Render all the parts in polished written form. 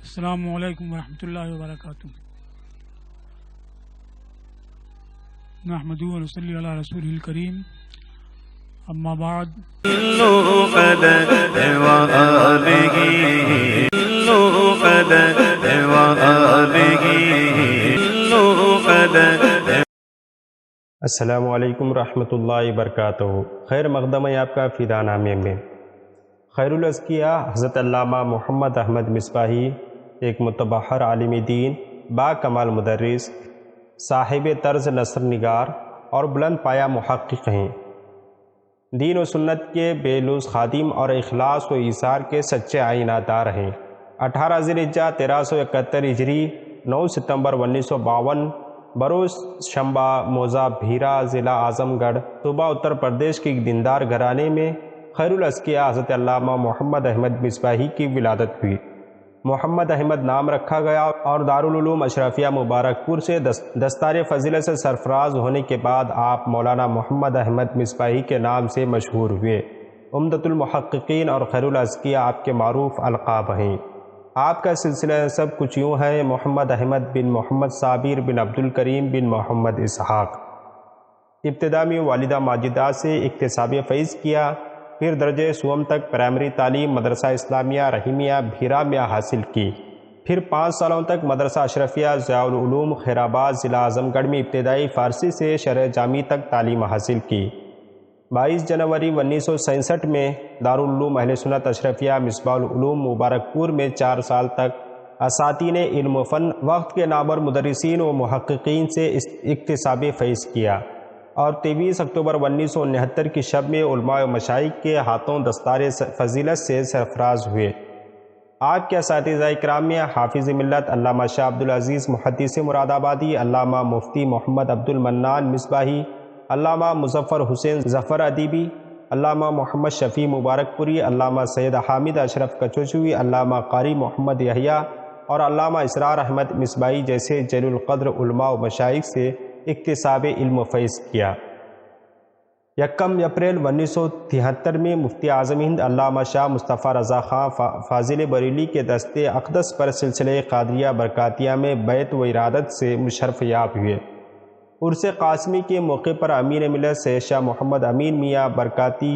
السلام علیکم ورحمۃ اللہ وبرکاتہ۔ نحمدہ ونصلی علی رسولہ الکریم، اما بعد۔ السلام علیکم ورحمۃ اللہ وبرکاتہ۔ خیر مقدم ہے آپ کا فدا نامے میں۔ خیر الازکیاء حضرت علامہ محمد احمد مصباحی ایک متبحر عالم دین، با کمال مدرس، صاحب طرز نثر نگار اور بلند پایہ محقق ہیں۔ دین و سنت کے بے لوث خادم اور اخلاص و ایثار کے سچے آئینہ دار ہیں۔ 18 ذی الحجہ 1371 ہجری، 9 ستمبر 1952 بروز شنبہ موضع بھیرا، ضلع اعظم گڑھ، صوبہ اتر پردیش کے ایک دیندار گھرانے میں خیر الازکیاء حضرت علامہ محمد احمد مصباحی کی ولادت ہوئی۔ محمد احمد نام رکھا گیا اور دارالعلوم اشرفیہ مبارک پور سے دستار فضیلت سے سرفراز ہونے کے بعد آپ مولانا محمد احمد مصباحی کے نام سے مشہور ہوئے۔ عمدۃ المحققین اور خیر الازکیاء آپ کے معروف القاب ہیں۔ آپ کا سلسلہ نسب کچھ یوں ہے: محمد احمد بن محمد صابر بن عبد الکریم بن محمد اسحاق۔ ابتدا میں والدہ ماجدہ سے اکتساب فیض کیا، پھر درجہ سوم تک پرائمری تعلیم مدرسہ اسلامیہ رحیمیہ بھیرا میں حاصل کی، پھر 5 سالوں تک مدرسہ اشرفیہ ضیاء العلوم خیرآباد ضلع اعظم گڑھ میں ابتدائی فارسی سے شرح جامع تک تعلیم حاصل کی۔ 22 جنوری 1967 میں دارالعلوم اہل سنت اشرفیہ مصباح العلوم مبارک پور میں 4 سال تک اساتین علم و فن وقت کے نامور مدرسین و محققین سے اکتساب فیض کیا، اور 23 اکتوبر 1969 کی شب میں علماء و مشائخ کے ہاتھوں دستار فضیلت سے سرفراز ہوئے۔ آپ کے اساتذہ اکرام میں حافظ ملت علامہ شاہ عبدالعزیز محدث مراد آبادی، علامہ مفتی محمد عبد المنان مصباحی، علامہ مظفر حسین ظفر ادیبی، علامہ محمد شفیع مبارک پوری، علامہ سید حامد اشرف کچوچوی، علامہ قاری محمد یحییٰ اور علامہ اسرار احمد مصباحی جیسے جلیل القدر علماء و مشائخ سے اکتساب علم و فیض کیا۔ 1 اپریل 1973 میں مفتی اعظم ہند علامہ شاہ مصطفیٰ رضا خان فاضل بریلوی کے دست اقدس پر سلسلہ قادریہ برکاتیہ میں بیعت و ارادت سے مشرف یاب ہوئے۔ عرس قاسمی کے موقع پر امیر ملت سید شاہ محمد امین میاں برکاتی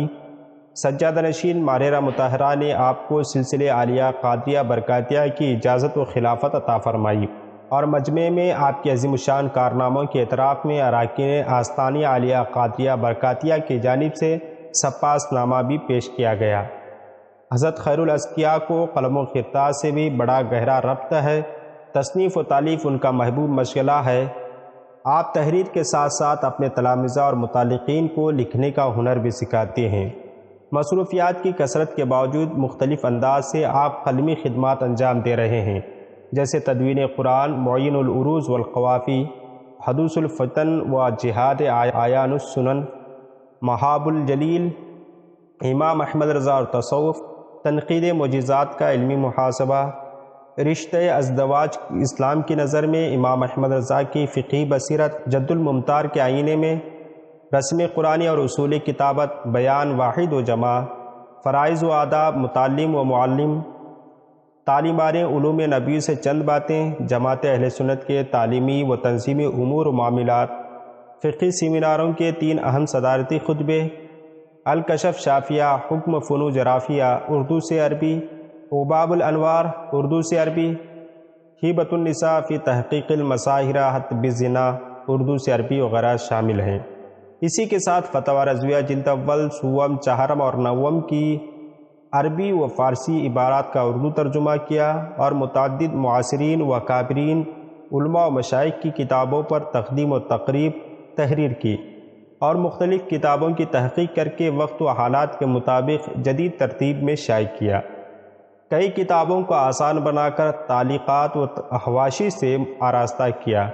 سجادہ نشین ماہرہ مطہرہ نے آپ کو سلسلہ عالیہ قادریہ برکاتیہ کی اجازت و خلافت عطا فرمائی، اور مجمع میں آپ کے عظیم الشان کارناموں کے اعتراف میں اراکین آستانہ عالیہ قادریہ برکاتیہ کی جانب سے سپاس نامہ بھی پیش کیا گیا۔ حضرت خیر الازکیاء کو قلم و خطہ سے بھی بڑا گہرا ربط ہے۔ تصنیف و تالیف ان کا محبوب مشغلہ ہے۔ آپ تحریر کے ساتھ ساتھ اپنے تلامذہ اور متعلقین کو لکھنے کا ہنر بھی سکھاتے ہیں۔ مصروفیات کی کثرت کے باوجود مختلف انداز سے آپ قلمی خدمات انجام دے رہے ہیں، جیسے تدوین قرآن، معین العروض والقوافی، حدوث الفتن و جہاد اعیان السنن، محاب الجلیل، امام احمد رضا اور تصوف، تنقید معجزات کا علمی محاسبہ، رشتہ ازدواج اسلام کی نظر میں، امام احمد رضا کی فقہی بصیرت، جد الممتار کے آئینے میں، رسم قرآنی اور اصول کتابت، بیان واحد و جمع، فرائض و آداب، متعلم و معلم، تعلیمار علوم نبی سے چند باتیں، جماعت اہل سنت کے تعلیمی و تنظیمی امور و معاملات، فقہی سیمیناروں کے 3 اہم صدارتی خطبے، الکشف شافیہ، حکم فنو جرافیہ اردو سے عربی، وباب الانوار اردو سے عربی، ہیبۃ النساء فی تحقیق المساہرہ حد بالزنا اردو سے عربی وغیرہ شامل ہیں۔ اسی کے ساتھ فتاوی رضویہ جلد اول، سوم، چہارم اور نوم کی عربی و فارسی عبارات کا اردو ترجمہ کیا، اور متعدد معاصرین و اکابرین علماء و مشائخ کی کتابوں پر تقدیم و تقریب تحریر کی، اور مختلف کتابوں کی تحقیق کر کے وقت و حالات کے مطابق جدید ترتیب میں شائع کیا۔ کئی کتابوں کو آسان بنا کر تعلیقات و حواشی سے آراستہ کیا۔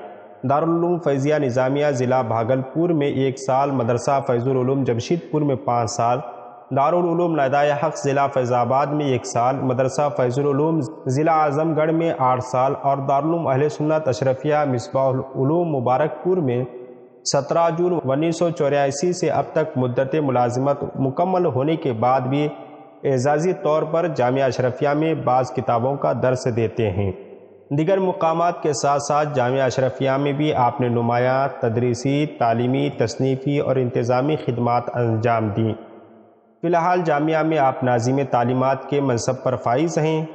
دارالعلوم فیضیہ نظامیہ ضلع بھاگلپور میں 1 سال، مدرسہ فیض العلوم جمشید پور میں 5 سال، دارالعلوم ندائے حق ضلع فیض آباد میں 1 سال، مدرسہ فیض العلوم ضلع اعظم گڑھ میں 8 سال، اور دارالعلوم اہل سنت اشرفیہ مصباح العلوم مبارک پور میں 17 جون 1984 سے اب تک مدت ملازمت مکمل ہونے کے بعد بھی اعزازی طور پر جامعہ اشرفیہ میں بعض کتابوں کا درس دیتے ہیں۔ دیگر مقامات کے ساتھ ساتھ جامعہ اشرفیہ میں بھی آپ نے نمایاں تدریسی، تعلیمی، تصنیفی اور انتظامی خدمات انجام دیں۔ فی الحال جامعہ میں آپ ناظم تعلیمات کے منصب پر فائز ہیں۔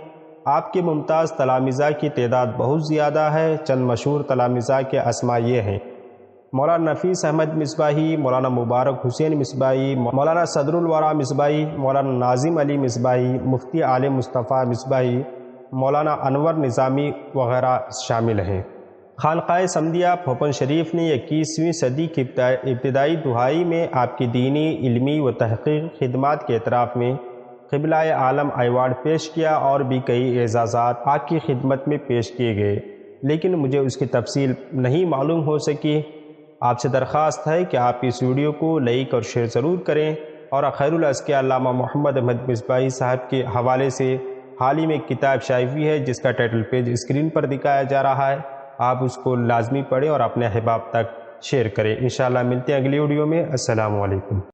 آپ کے ممتاز تلامذہ کی تعداد بہت زیادہ ہے۔ چند مشہور تلامذہ کے اسماء یہ ہیں: مولانا نفیس احمد مصباحی، مولانا مبارک حسین مصباحی، مولانا صدر الورا مصباحی، مولانا ناظم علی مصباحی، مفتی عالم مصطفیٰ مصباحی، مولانا انور نظامی وغیرہ شامل ہیں۔ خانقاہ سمدیہ بھوپن شریف نے 21ویں صدی کی ابتدائی دہائی میں آپ کی دینی، علمی و تحقیقی خدمات کے اعتراف میں قبلہ عالم ایوارڈ پیش کیا، اور بھی کئی اعزازات آپ کی خدمت میں پیش کیے گئے، لیکن مجھے اس کی تفصیل نہیں معلوم ہو سکی۔ آپ سے درخواست ہے کہ آپ اس ویڈیو کو لائک اور شیئر ضرور کریں، اور خیر الاذکیاء علامہ محمد احمد مصباحی صاحب کے حوالے سے حال ہی میں ایک کتاب شائع ہوئی ہے جس کا ٹائٹل پیج اسکرین پر دکھایا جا رہا ہے، آپ اس کو لازمی پڑھیں اور اپنے احباب تک شیئر کریں۔ انشاءاللہ ملتے ہیں اگلی ویڈیو میں۔ السلام علیکم۔